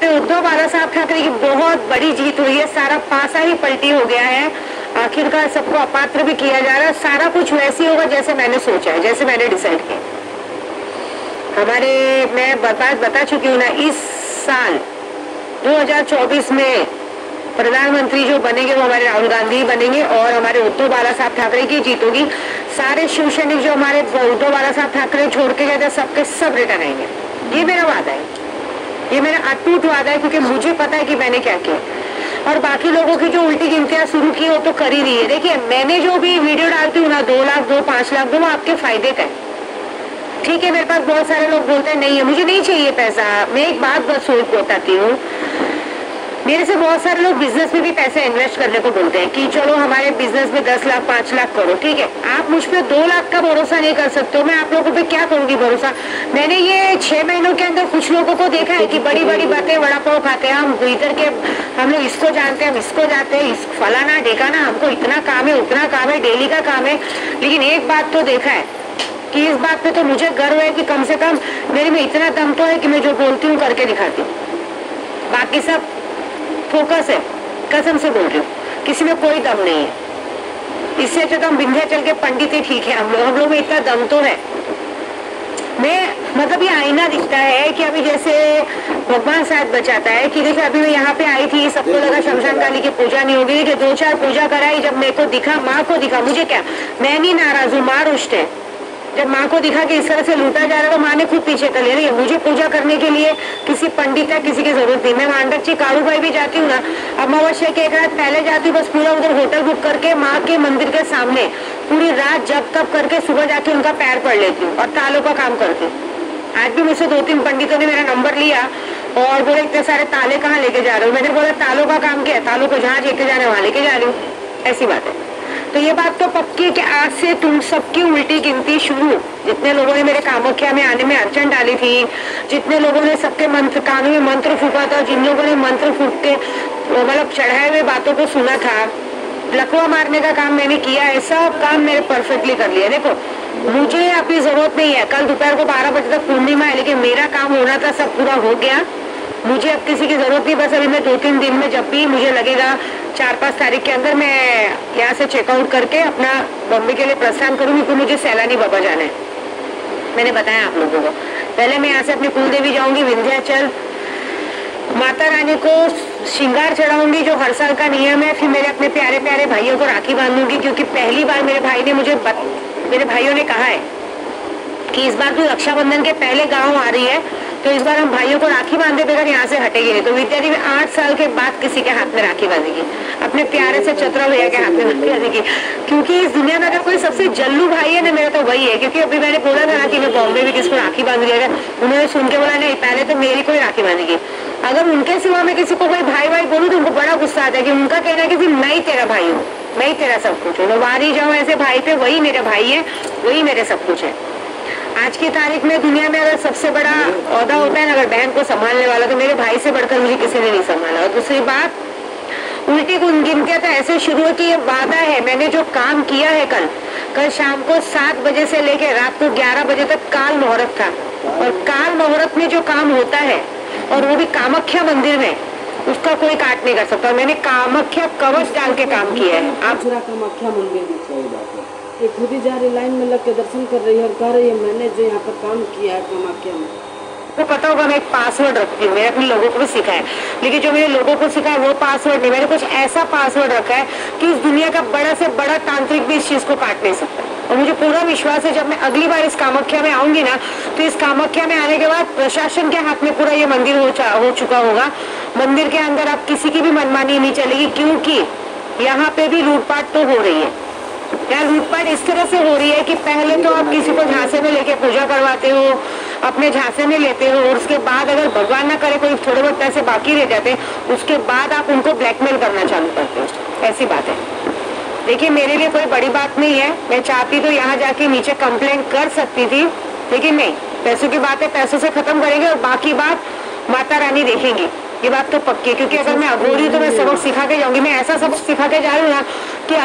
पे उद्धव बाला साहब ठाकरे की बहुत बड़ी जीत हुई है। सारा पासा ही पलटी हो गया है। आखिरकार सबको अपात्र भी किया जा रहा है। सारा कुछ वैसे होगा जैसे मैंने सोचा है, जैसे मैंने डिसाइड किया। मैं बात बता चुकी हूँ ना, इस साल 2024 में प्रधानमंत्री जो बनेंगे वो हमारे राहुल गांधी बनेंगे और हमारे उद्धव बाला साहब ठाकरे की जीत होगी। सारे शिव सैनिक जो हमारे उद्धव बाला साहब ठाकरे छोड़ के गए थे सबके सब रिटर्न आएंगे। ये मेरा वादा है, ये मेरा अटूट वादा है, क्योंकि मुझे पता है कि मैंने क्या किया। और बाकी लोगों की जो उल्टी गिनतियां शुरू की वो तो कर ही रही है। देखिए, मैंने जो भी वीडियो डालती हूँ ना, 2 लाख दो 5 लाख दो, वो आपके फायदे का है। ठीक है, मेरे पास बहुत सारे लोग बोलते हैं नहीं है, मुझे नहीं चाहिए पैसा। मैं एक बात बस सोच बताती हूँ, मेरे से बहुत सारे लोग बिजनेस में भी पैसे इन्वेस्ट करने को बोलते हैं कि चलो हमारे बिजनेस में 10 लाख 5 लाख करो। ठीक है, आप मुझ पे 2 लाख का भरोसा नहीं कर सकते हो, मैं आप लोगों पे क्या करूंगी भरोसा। मैंने ये 6 महीनों के अंदर कुछ लोगों को देखा है कि बड़ी बड़ी बातें, वड़ा पाव खाते हैं हम, इधर के हम लोग इसको जानते हैं, हम इसको जानते हैं, इस फलाना ढेकाना, हमको इतना काम है उतना काम है, डेली का काम है। लेकिन एक बात तो देखा है कि इस बात पे तो मुझे गर्व है कि कम से कम मेरे में इतना दम तो है कि मैं जो बोलती हूँ करके दिखाती हूँ। बाकी सब फोकस है, कसम से बोल रही हूँ, किसी में कोई दम नहीं है। इससे अच्छा तो हम विंध्याचल के पंडित ही ठीक है। हम लोग में इतना दम तो है। मैं मतलब ये आईना दिखता है कि अभी जैसे भगवान शायद बचाता है कि देखिए, अभी मैं यहाँ पे आई थी, सबको लगा शमशान काली की पूजा नहीं होगी। देखिए 2-4 पूजा कराई, जब मेरे को दिखा, माँ को दिखा, मुझे क्या, मैं नहीं नाराज हूँ, माँ रुष्ट है। जब माँ को दिखा कि इस तरह से लूटा जा रहा है तो माँ ने खुद पीछे कर लिया। नहीं, मुझे पूजा करने के लिए किसी पंडित या किसी की जरूरत नहीं। मैं मांडरची कारू भाई भी जाती हूँ ना, अमावस्या के एक रात पहले जाती हूँ, बस पूरा उधर होटल बुक करके माँ के मंदिर के सामने पूरी रात जब तब करके सुबह जाके उनका पैर पड़ लेती हूँ और तालों का काम करती हूँ। आज भी मुझसे 2-3 पंडितों ने मेरा नंबर लिया और बोले इतने सारे ताले कहाँ लेके जा रहे हो। मैंने बोला तालों का काम किया, तालों को जहाँ लेके जाने वहां लेके जा रही हूँ। ऐसी बात है। तो ये बात तो पक्की है कि आज से तुम सबकी उल्टी गिनती शुरू। जितने लोगों ने मेरे कामाख्या में आने में अड़चन डाली थी, जितने लोगों ने सबके मंत्र कानों में मंत्र फूका था, जिन लोगों ने मंत्र फूक के मतलब चढ़ाए हुए बातों को सुना था, लकवा मारने का काम मैंने किया है, सब काम मैंने परफेक्टली कर लिया। देखो, मुझे अभी जरूरत नहीं है, कल दोपहर को 12 बजे तक पूर्णिमा है, लेकिन मेरा काम होना था सब पूरा हो गया। मुझे अब किसी की जरूरत नहीं। बस अभी मैं 2-3 दिन में जब भी मुझे लगेगा 4-5 तारीख के अंदर मैं यहाँ से चेकआउट करके अपना बॉम्बे के लिए प्रस्थान करूंगी, क्योंकि मुझे सैलानी बाबा जाना है। मैंने बताया आप लोगों को। पहले मैं यहाँ से अपनी कुल देवी जाऊंगी विंध्याचल, माता रानी को श्रृंगार चढ़ाऊंगी जो हर साल का नियम है। फिर मेरे अपने प्यारे प्यारे भाइयों को राखी बांधूंगी, क्योंकि पहली बार मेरे भाइयों ने कहा है कि इस बार तू रक्षाबंधन के पहले गाँव आ रही है तो इस बार हम भाइयों को राखी बांधे बगैर यहाँ से हटेगी नहीं। तो विद्या देवी 8 साल के बाद किसी के हाथ में राखी बांधेगी, अपने प्यारे से चतरा भैया के हाथ में राखी बांधेगी। क्योंकि इस दुनिया में अगर कोई सबसे जल्लू भाई है ना, मेरा तो वही है। क्योंकि अभी मैंने बोला था ना कि मैं बॉम्बे में किसको राखी बांध लिया, उन्होंने सुन के बोला नहीं, पहले तो मेरी कोई राखी बांधेगी। अगर उनके सिवा मैं किसी को कोई भाई बोलूँ तो उनको बड़ा गुस्सा आता है कि उनका कहना है कि मैं ही तेरा भाई हूँ, मैं ही तेरा सब कुछ हूँ। वारी जाऊँ ऐसे भाई पे, वही मेरे भाई है, वही मेरे सब कुछ है। आज की तारीख में दुनिया में अगर सबसे बड़ा औहदा होता है ना, अगर बहन को संभालने वाला, तो मेरे भाई से बढ़कर मुझे किसी ने नहीं संभाला। और दूसरी बात, उल्टी गिनतियां तो ऐसे शुरू हो कि ये वादा है, मैंने जो काम किया है कल शाम को 7 बजे से लेकर रात को 11 बजे तक काल मुहूर्त था। और काल मुहूर्त में जो काम होता है, और वो भी कामाख्या मंदिर में, उसका कोई काट नहीं कर सकता। मैंने कामाख्या कवच डाल के काम किया है। आप कामाख्या मंदिर ये खुद ही जा रही, लाइन में लग के दर्शन कर रही है और कह रही है मैंने जो यहाँ पर काम किया है कामाख्या में। तो पता होगा मैं एक पासवर्ड रखती हूँ, मैंने अपने लोगों को भी सिखाया है। लेकिन जो मैंने लोगों को सिखाया वो पासवर्ड नहीं, मैंने कुछ ऐसा पासवर्ड रखा है कि इस दुनिया का बड़ा से बड़ा तांत्रिक भी इस चीज को काट नहीं सकता। और मुझे पूरा विश्वास है जब मैं अगली बार इस कामाख्या में आऊंगी ना, तो इस कामाख्या में आने के बाद प्रशासन के हाथ में पूरा ये मंदिर हो चुका होगा। मंदिर के अंदर अब किसी की भी मनमानी नहीं चलेगी, क्योंकि यहाँ पे भी लूटपाट तो हो रही है। यहाँ लूटपाट इस तरह से हो रही है कि पहले तो आप किसी को झांसे में लेके पूजा करवाते हो, अपने झांसे में लेते हो, और उसके बाद अगर भगवान ना करे कोई थोड़े बहुत पैसे बाकी रह जाते, उसके बाद आप उनको ब्लैकमेल करना चालू करते हो। ऐसी बात है। देखिए, मेरे लिए कोई बड़ी बात नहीं है। मैं चाहती तो यहाँ जाके नीचे कंप्लेंट कर सकती थी, लेकिन नहीं, पैसों की बात है, पैसों से खत्म करेंगे और बाकी बात माता रानी देखेंगी। ये बात तो पक्की है, क्योंकि अगर मैं अघोरी हूँ तो मैं सबक सिखा के जाऊंगी। मैं ऐसा सबक सिखा के जा रही हूँ ना कि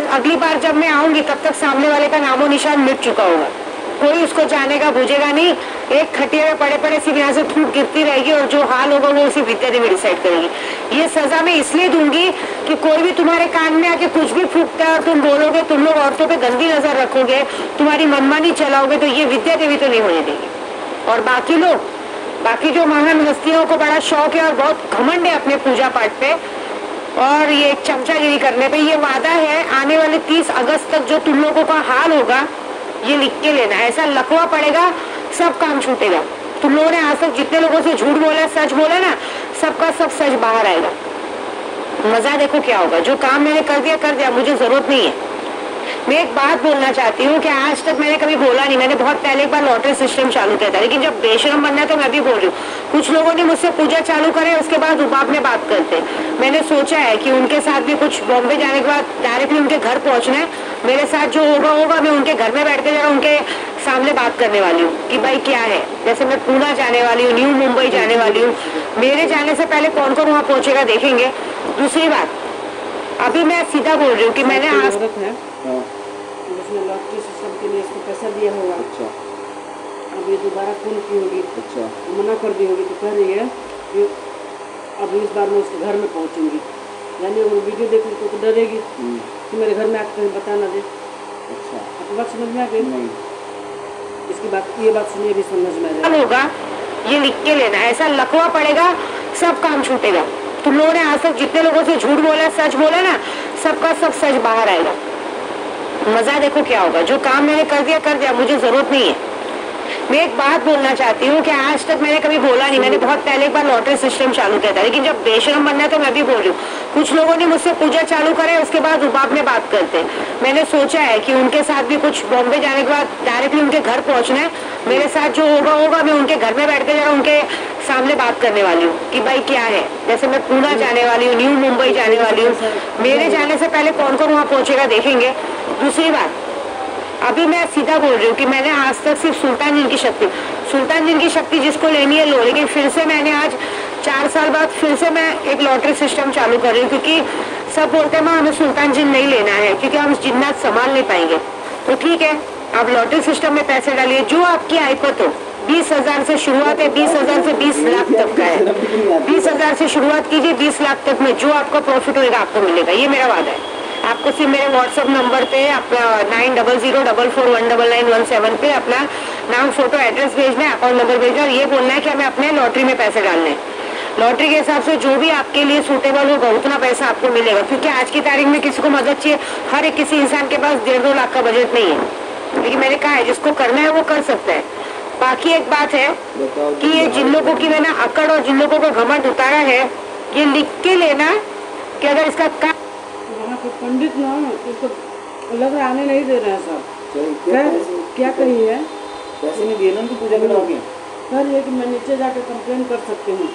अगली बार जब मैं आऊंगी तब तक सामने वाले का नामो निशान मिट चुका होगा। कोई उसको जानेगा बुझेगा नहीं। एक खटिया में पड़े पड़े सिर्फ यहाँ से थूक गिरती रहेगी और जो हाल होगा वो उसी विद्या देवी डिसाइड करेगी। ये सजा मैं इसलिए दूंगी कि कोई भी तुम्हारे कान में आके कुछ भी फूकता है और तुम बोलोगे, तुम लोग औरतों पे गंदी नजर रखोगे, तुम्हारी मनमानी चलाओगे, तो ये विद्या देवी तो नहीं होने देगी। और बाकी लोग, बाकी जो महान हस्तियों को बड़ा शौक है और बहुत घमंड है अपने पूजा पाठ पे और ये चमचागिरी करने पे, ये वादा है आने वाले 30 अगस्त तक जो तुम लोगों का हाल होगा ये लिख के लेना। ऐसा लकवा पड़ेगा, सब काम छूटेगा। तुम लोगों ने आज तक जितने लोगों से झूठ बोला, सच बोला ना, सबका सब सच बाहर आएगा। मजा देखो क्या होगा। जो काम मैंने कर दिया, मुझे जरूरत नहीं है। मैं एक बात बोलना चाहती हूँ कि आज तक मैंने कभी बोला नहीं, मैंने बहुत पहले एक बार लॉटरी सिस्टम चालू किया था, लेकिन जब बेशरम बनना है तो मैं भी बोल रही हूँ। कुछ लोगों ने मुझसे पूजा चालू करे, उसके बाद रुबाब में बात करते। मैंने सोचा है कि उनके साथ भी कुछ, बॉम्बे जाने के बाद डायरेक्टली उनके घर पहुंचना है। मेरे साथ जो होगा मैं उनके घर में बैठ के जरा उनके सामने बात करने वाली हूँ कि भाई क्या है। जैसे मैं पूना जाने वाली हूँ, न्यू मुंबई जाने वाली हूँ, मेरे जाने से पहले कौन कौन वहाँ पहुंचेगा देखेंगे। दूसरी बात, अभी मैं सीधा बोल रही हूँ कि मैंने आज उसने लॉटरी सिस्टम के लिए इसको पैसा दिया होगा। अच्छा। अब ये दोबारा फोन की होगी। अच्छा। तो मना कर दी होगी, तो कह रही है कि अब इस बार मैं उसके घर में पहुंचूंगी। यानी वो वीडियो देखने को तो डरेगी कि मेरे घर में आकर कहीं बता ना दे। अच्छा। तो बात समझ में आ गई? नहीं। इसकी बात, ये बात सुनिए भी समझ में आ होगा, ये लिख के लेना। ऐसा लकवा पड़ेगा, सब काम छूटेगा। तुम लोगों ने आज तक जितने लोगों से झूठ बोला, सच बोला ना, सबका सब सच बाहर आएगा। मजा देखो क्या होगा। जो काम मैंने कर दिया, मुझे जरूरत नहीं है। मैं एक बात बोलना चाहती हूँ कि आज तक मैंने कभी बोला नहीं, मैंने बहुत पहले एक बार लॉटरी सिस्टम चालू किया था, लेकिन जब बेशरम बनना है तो मैं भी बोल रही हूँ। कुछ लोगों ने मुझसे पूजा चालू करे, उसके बाद रुबाब में बात करते। मैंने सोचा है कि उनके साथ भी कुछ, बॉम्बे जाने के बाद डायरेक्टली उनके घर पहुंचना है। मेरे साथ जो होगा मैं उनके घर में बैठ के जरा उनके सामने बात करने वाली हूँ कि भाई क्या है। जैसे मैं पूना जाने वाली हूँ, न्यू मुंबई जाने वाली हूँ, मेरे जाने से पहले कौन कौन वहाँ पहुंचेगा देखेंगे। दूसरी बात, अभी मैं सीधा बोल रही हूँ कि मैंने आज तक सिर्फ सुल्तान जिन की शक्ति जिसको लेनी है लो, लेकिन फिर से मैंने आज 4 साल बाद फिर से मैं एक लॉटरी सिस्टम चालू कर रही हूँ, क्योंकि सब बोलते हैं माँ हमें सुल्तान जिन नहीं लेना है क्योंकि हम जिन्नात संभाल नहीं पाएंगे। तो ठीक है, आप लॉटरी सिस्टम में पैसे डालिए, जो आपकी आयपत हो। 20,000 से शुरुआत है, 20,000 से 20 लाख तक का है। 20,000 से शुरुआत कीजिए, 20 लाख तक में जो आपका प्रॉफिट होगा आपको मिलेगा, ये मेरा वादा है। आपको सिर्फ मेरे व्हाट्सएप नंबर पे अपना 9004419917 पे अपना नाम, फोटो, एड्रेस भेजना है, अकाउंट नंबर भेजना और ये बोलना है कि हमें अपने लॉटरी में पैसे डालने हैं। लॉटरी के हिसाब से जो भी आपके लिए सूटेबल होगा उतना पैसा आपको मिलेगा, क्योंकि आज की तारीख में किसी को मदद चाहिए, हर एक किसी इंसान के पास 1.5-2 लाख का बजट नहीं है। लेकिन मैंने कहा है जिसको करना है वो कर सकता है। बाकी एक बात है कि ये जिन लोगों की मैंने अकड़ और जिन लोगों को घमंड उतारा है, ये लिख के लेना कि अगर इसका पंडित ना इसको लग रहा आने नहीं दे रहे हैं सब। क्या कही है? पैसे नहीं दिए ना उनको पूजा करवाओगे? कह रही है कि मैं नीचे जाकर कंप्लेन कर सकती हूँ,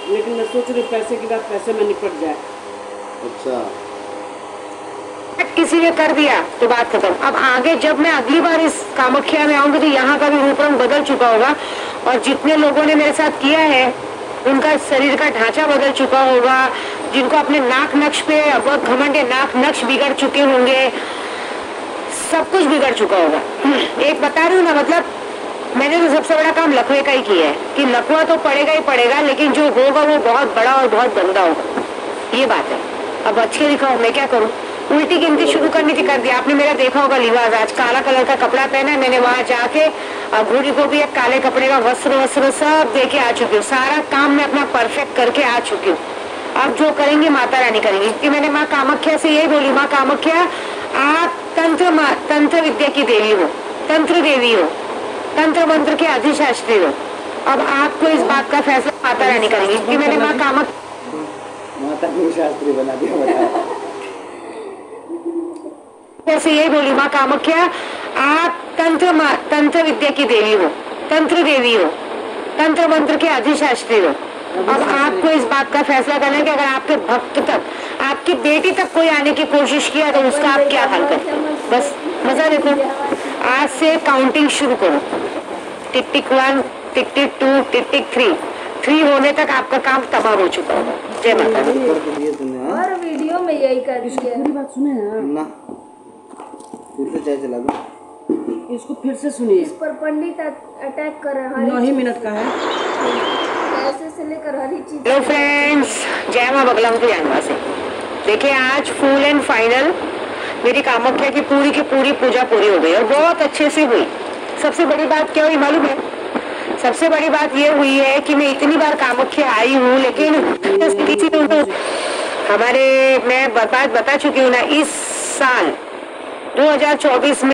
लेकिन मैं सोच रही हूँ पैसे की बात पैसे में निपट जाए। अच्छा। किसी ने कर दिया तो बात खत्म। अब आगे जब मैं अगली बार इस कामाख्या में आऊंगी तो यहाँ का भी रूप रंग बदल चुका होगा और जितने लोगों ने मेरे साथ किया है उनका शरीर का ढांचा बदल चुका होगा। जिनको अपने नाक नक्श पे बहुत घमंड है, नाक नक्श बिगड़ चुके होंगे, सब कुछ बिगड़ चुका होगा। एक बता रही हूँ ना, मतलब मैंने तो सबसे बड़ा काम लकवे का ही किया है कि लकवा तो पड़ेगा ही पड़ेगा, लेकिन जो होगा वो बहुत बड़ा और बहुत गंदा होगा, ये बात है। अब अच्छे दिखाओ, मैं क्या करूँ? उल्टी गिनती शुरू करनी थी, कर दिया। आपने मेरा देखा होगा लिबास, आज काला कलर का कपड़ा पहना है मैंने, वहां जाके भूरी को भी एक काले कपड़े का वस्त्र सब दे के आ चुकी हूँ। सारा काम मैं अपना परफेक्ट करके आ चुकी हूँ। अब जो करेंगे माता रानी करेंगी, क्योंकि मैंने माँ कामाख्या से यही बोली, माँ कामाख्या आप तंत्र विद्या की देवी हो, तंत्र देवी हो, तंत्र मंत्र के अधिशास्त्री हो। अब आपको इस बात का फैसला माता रानी करेंगी, क्योंकि मैंने माँ माता को शास्त्री बना दिया। जैसे यही बोली, माँ कामाख्या आप तंत्र विद्या की देवी हो, तंत्र देवी हो, तंत्र मंत्र के अधिशास्त्री हो। अब आपको इस बात का फैसला करना है कि अगर आपके भक्त तक, आपकी बेटी तक कोई आने की कोशिश किया तो उसका आप क्या हाल करें। बस मजा देखो, आज से काउंटिंग शुरू करो। टिक टिक 1, टिक टिक 2, टिक टिक 3 होने तक आपका काम तबाह हो चुका है। जय माता दी। और वीडियो में यही कर बात सुने ना, फिर से चाय चला दो। इसको फिर से सुनिए। इस पर पंडित अटैक कर रहा है। 9 ही मिनट का है। पैसे से लेकर हर एक चीज। हेलो फ्रेंड्स, जय मां बगलामुखी जानवा से। देखिए आज फुल एंड फाइनल मेरी कामाख्या की पूरी पूजा पूरी हो गई और बहुत अच्छे से हुई। सबसे बड़ी बात क्या हुई मालूम है? सबसे बड़ी बात ये हुई है कि मैं इतनी बार कामाख्या आई हूँ, लेकिन हमारे मैं बात बता चुकी हूँ ना, इस साल 2024 में